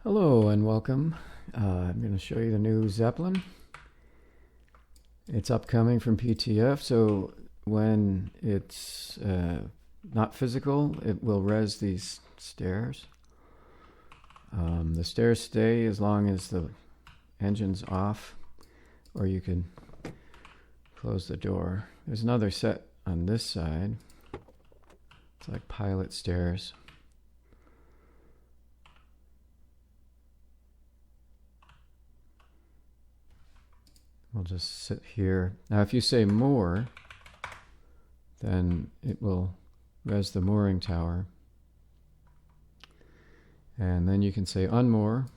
Hello and welcome. I'm going to show you the new Zeppelin. It's upcoming from PTF, so when it's not physical, it will res these stairs. The stairs stay as long as the engine's off, or you can close the door. There's another set on this side. It's like pilot stairs. We'll just sit here. Now if you say moor, then it will res the mooring tower. And then you can say unmoor.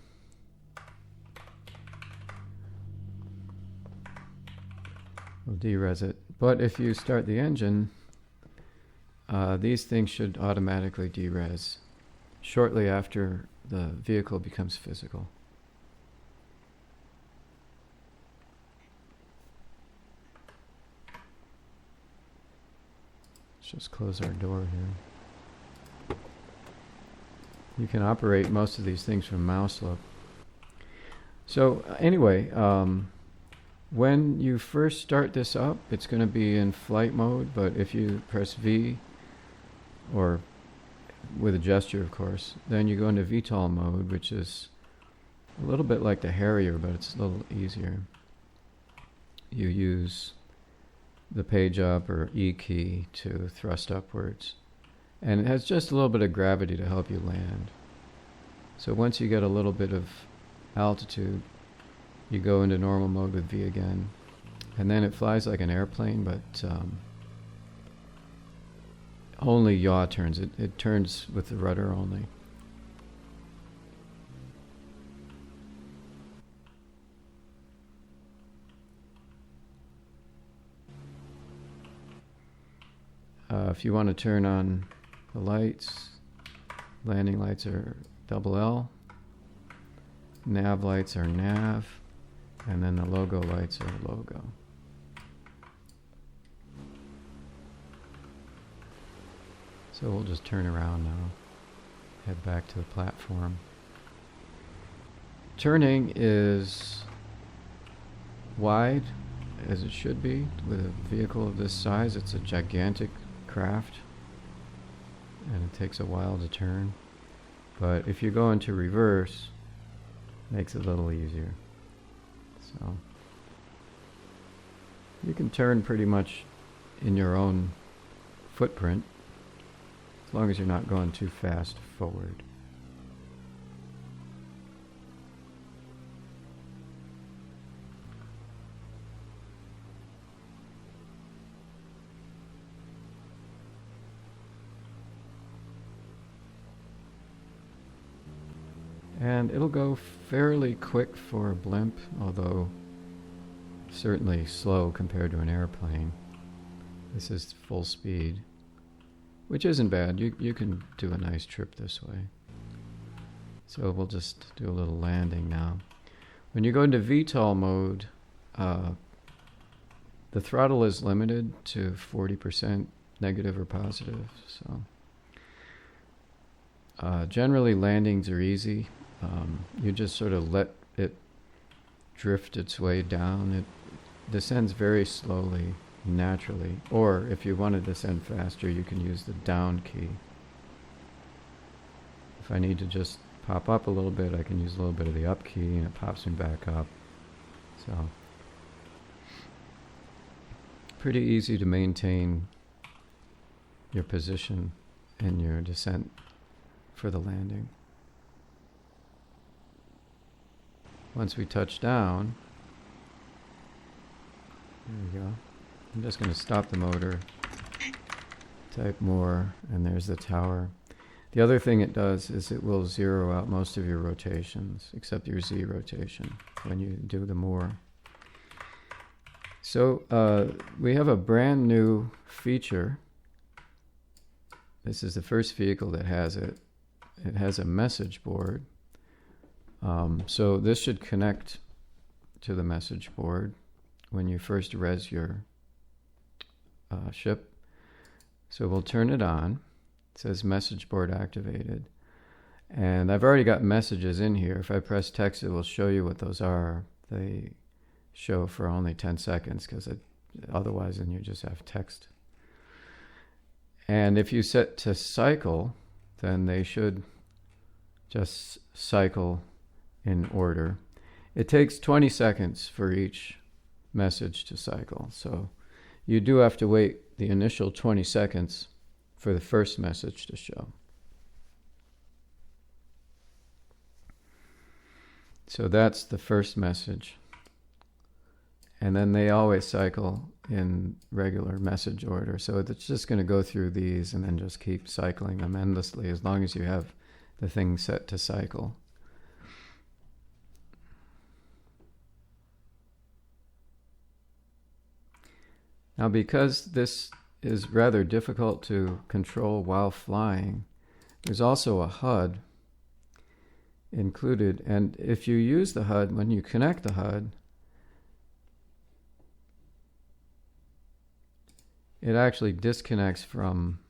We'll de-res it. But if you start the engine, these things should automatically de-res shortly after the vehicle becomes physical. Just close our door here. You can operate most of these things from mouse look. So anyway, when you first start this up, it's going to be in flight mode, but if you press V, or with a gesture of course, then you go into VTOL mode, which is a little bit like the Harrier, but it's a little easier. You use the page up or E key to thrust upwards. And it has just a little bit of gravity to help you land. So once you get a little bit of altitude, you go into normal mode with V again. And then it flies like an airplane, but only yaw turns. It turns with the rudder only. If you want to turn on the lights, landing lights are double L, nav lights are nav, and then the logo lights are logo. So we'll just turn around now, head back to the platform. Turning is wide, as it should be. With a vehicle of this size, it's a gigantic craft, and it takes a while to turn. But if you go into reverse, it makes it a little easier. So you can turn pretty much in your own footprint, as long as you're not going too fast forward. And it'll go fairly quick for a blimp, although certainly slow compared to an airplane. This is full speed, which isn't bad. You can do a nice trip this way. So we'll just do a little landing now. When you go into VTOL mode, the throttle is limited to 40% negative or positive. So generally landings are easy. You just sort of let it drift its way down. It descends very slowly, naturally. Or if you want to descend faster, you can use the down key. If I need to just pop up a little bit, I can use a little bit of the up key and it pops me back up. So pretty easy to maintain your position in your descent for the landing. Once we touch down, there we go. I'm just going to stop the motor, type more, and there's the tower. The other thing it does is it will zero out most of your rotations, except your Z rotation, when you do the more. So we have a brand new feature. This is the first vehicle that has it. It has a message board. So this should connect to the message board when you first res your ship. So we'll turn it on. It says message board activated. And I've already got messages in here. If I press text, it will show you what those are. They show for only 10 seconds because otherwise then you just have text. And if you set to cycle, then they should just cycle in order. It takes 20 seconds for each message to cycle. So you do have to wait the initial 20 seconds for the first message to show. So that's the first message. And then they always cycle in regular message order. So it's just going to go through these and then just keep cycling them endlessly as long as you have the thing set to cycle. Now, because this is rather difficult to control while flying, there's also a HUD included. And if you use the HUD, when you connect the HUD, it actually disconnects from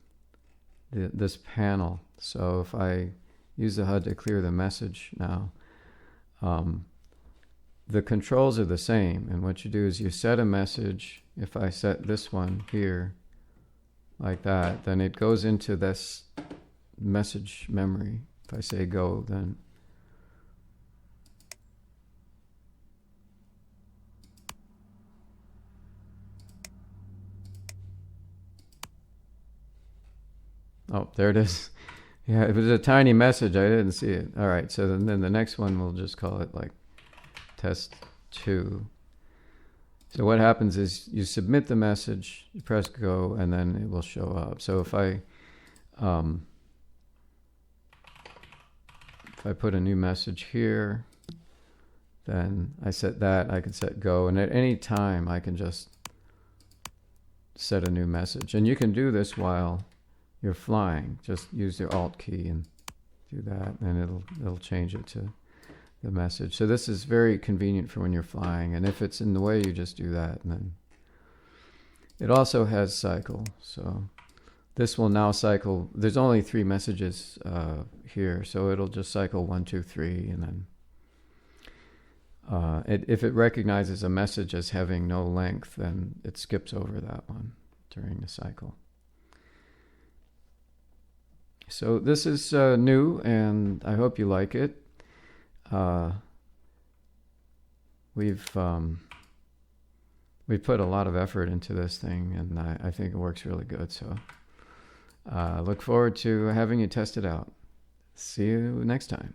this panel. So if I use the HUD to clear the message now, the controls are the same. And what you do is you set a message. If I set this one here like that, then it goes into this message memory. If I say go, then oh, there it is. Yeah, it was a tiny message. I didn't see it. All right, so then the next one, we'll just call it like test 2. So what happens is you submit the message, you press go, and then it will show up. So if I put a new message here, then I set that, I can set go, and at any time I can just set a new message. And you can do this while you're flying. Just use your Alt key and do that, and it'll change it to the message. So this is very convenient for when you're flying, and if it's in the way, you just do that. And then it also has cycle. So this will now cycle. There's only 3 messages here, so it'll just cycle 1, 2, 3, and then if it recognizes a message as having no length, then it skips over that one during the cycle. So this is new, and I hope you like it. We've put a lot of effort into this thing, and I think it works really good. So look forward to having you test it out. See you next time.